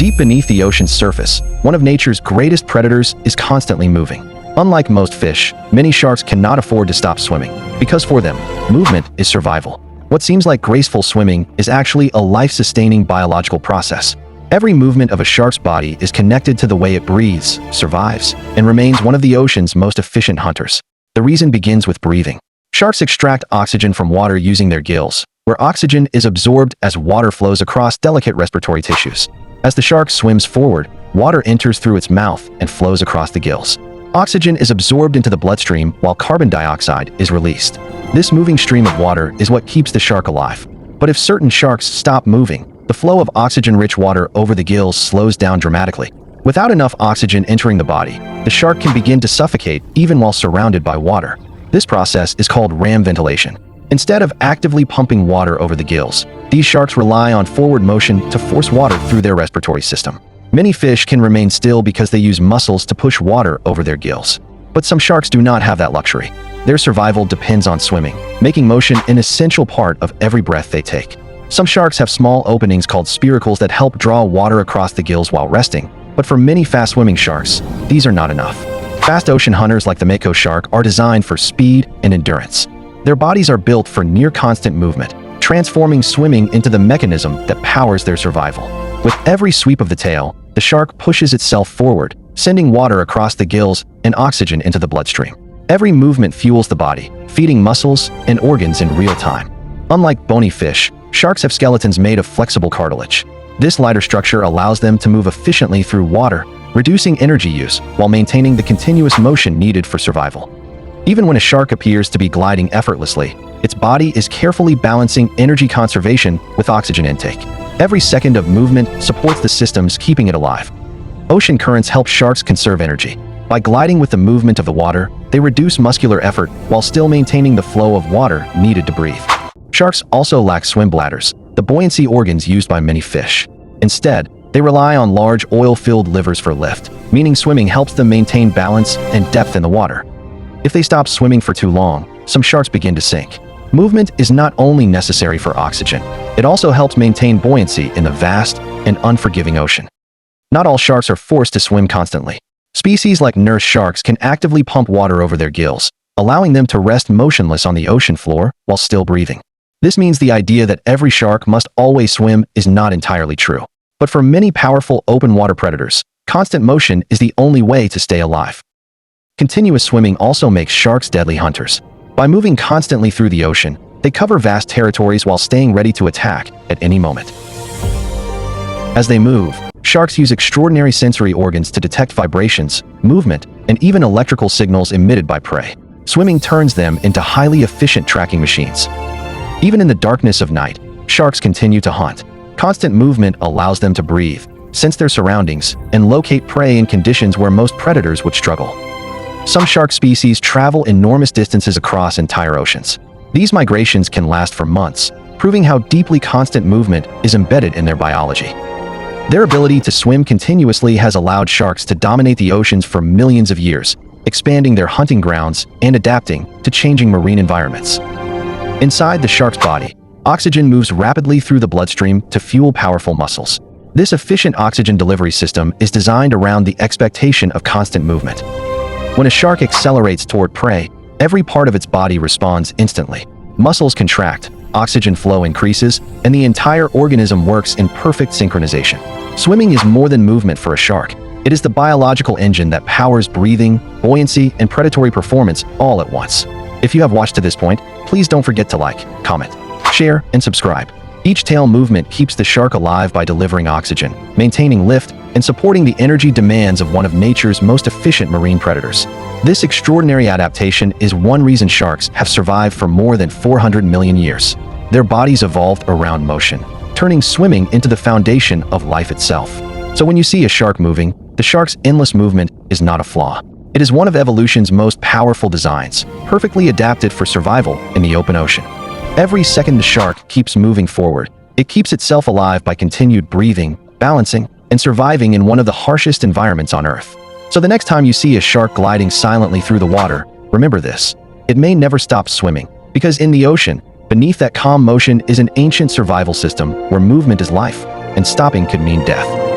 Deep beneath the ocean's surface, one of nature's greatest predators is constantly moving. Unlike most fish, many sharks cannot afford to stop swimming, because for them, movement is survival. What seems like graceful swimming is actually a life-sustaining biological process. Every movement of a shark's body is connected to the way it breathes, survives, and remains one of the ocean's most efficient hunters. The reason begins with breathing. Sharks extract oxygen from water using their gills, where oxygen is absorbed as water flows across delicate respiratory tissues. As the shark swims forward, water enters through its mouth and flows across the gills. Oxygen is absorbed into the bloodstream while carbon dioxide is released. This moving stream of water is what keeps the shark alive. But if certain sharks stop moving, the flow of oxygen-rich water over the gills slows down dramatically. Without enough oxygen entering the body, the shark can begin to suffocate even while surrounded by water. This process is called ram ventilation. Instead of actively pumping water over the gills, these sharks rely on forward motion to force water through their respiratory system. Many fish can remain still because they use muscles to push water over their gills. But some sharks do not have that luxury. Their survival depends on swimming, making motion an essential part of every breath they take. Some sharks have small openings called spiracles that help draw water across the gills while resting, but for many fast-swimming sharks, these are not enough. Fast ocean hunters like the mako shark are designed for speed and endurance. Their bodies are built for near-constant movement, transforming swimming into the mechanism that powers their survival. With every sweep of the tail, the shark pushes itself forward, sending water across the gills and oxygen into the bloodstream. Every movement fuels the body, feeding muscles and organs in real time. Unlike bony fish, sharks have skeletons made of flexible cartilage. This lighter structure allows them to move efficiently through water, reducing energy use while maintaining the continuous motion needed for survival. Even when a shark appears to be gliding effortlessly, its body is carefully balancing energy conservation with oxygen intake. Every second of movement supports the systems keeping it alive. Ocean currents help sharks conserve energy. By gliding with the movement of the water, they reduce muscular effort while still maintaining the flow of water needed to breathe. Sharks also lack swim bladders, the buoyancy organs used by many fish. Instead, they rely on large oil-filled livers for lift, meaning swimming helps them maintain balance and depth in the water. If they stop swimming for too long, some sharks begin to sink. Movement is not only necessary for oxygen, it also helps maintain buoyancy in the vast and unforgiving ocean. Not all sharks are forced to swim constantly. Species like nurse sharks can actively pump water over their gills, allowing them to rest motionless on the ocean floor while still breathing. This means the idea that every shark must always swim is not entirely true. But for many powerful open water predators, constant motion is the only way to stay alive. Continuous swimming also makes sharks deadly hunters. By moving constantly through the ocean, they cover vast territories while staying ready to attack at any moment. As they move, sharks use extraordinary sensory organs to detect vibrations, movement, and even electrical signals emitted by prey. Swimming turns them into highly efficient tracking machines. Even in the darkness of night, sharks continue to hunt. Constant movement allows them to breathe, sense their surroundings, and locate prey in conditions where most predators would struggle. Some shark species travel enormous distances across entire oceans. These migrations can last for months, proving how deeply constant movement is embedded in their biology. Their ability to swim continuously has allowed sharks to dominate the oceans for millions of years, expanding their hunting grounds and adapting to changing marine environments. Inside the shark's body, oxygen moves rapidly through the bloodstream to fuel powerful muscles. This efficient oxygen delivery system is designed around the expectation of constant movement. When a shark accelerates toward prey, every part of its body responds instantly. Muscles contract, oxygen flow increases, and the entire organism works in perfect synchronization. Swimming is more than movement for a shark. It is the biological engine that powers breathing, buoyancy, and predatory performance all at once. If you have watched to this point, please don't forget to like, comment, share, and subscribe. Each tail movement keeps the shark alive by delivering oxygen, maintaining lift, and supporting the energy demands of one of nature's most efficient marine predators. This extraordinary adaptation is one reason sharks have survived for more than 400 million years. Their bodies evolved around motion, turning swimming into the foundation of life itself. So when you see a shark moving, the shark's endless movement is not a flaw. It is one of evolution's most powerful designs, perfectly adapted for survival in the open ocean. Every second the shark keeps moving forward, it keeps itself alive by continued breathing, balancing, and surviving in one of the harshest environments on Earth. So the next time you see a shark gliding silently through the water, remember this: it may never stop swimming, because in the ocean, beneath that calm motion is an ancient survival system where movement is life, and stopping could mean death.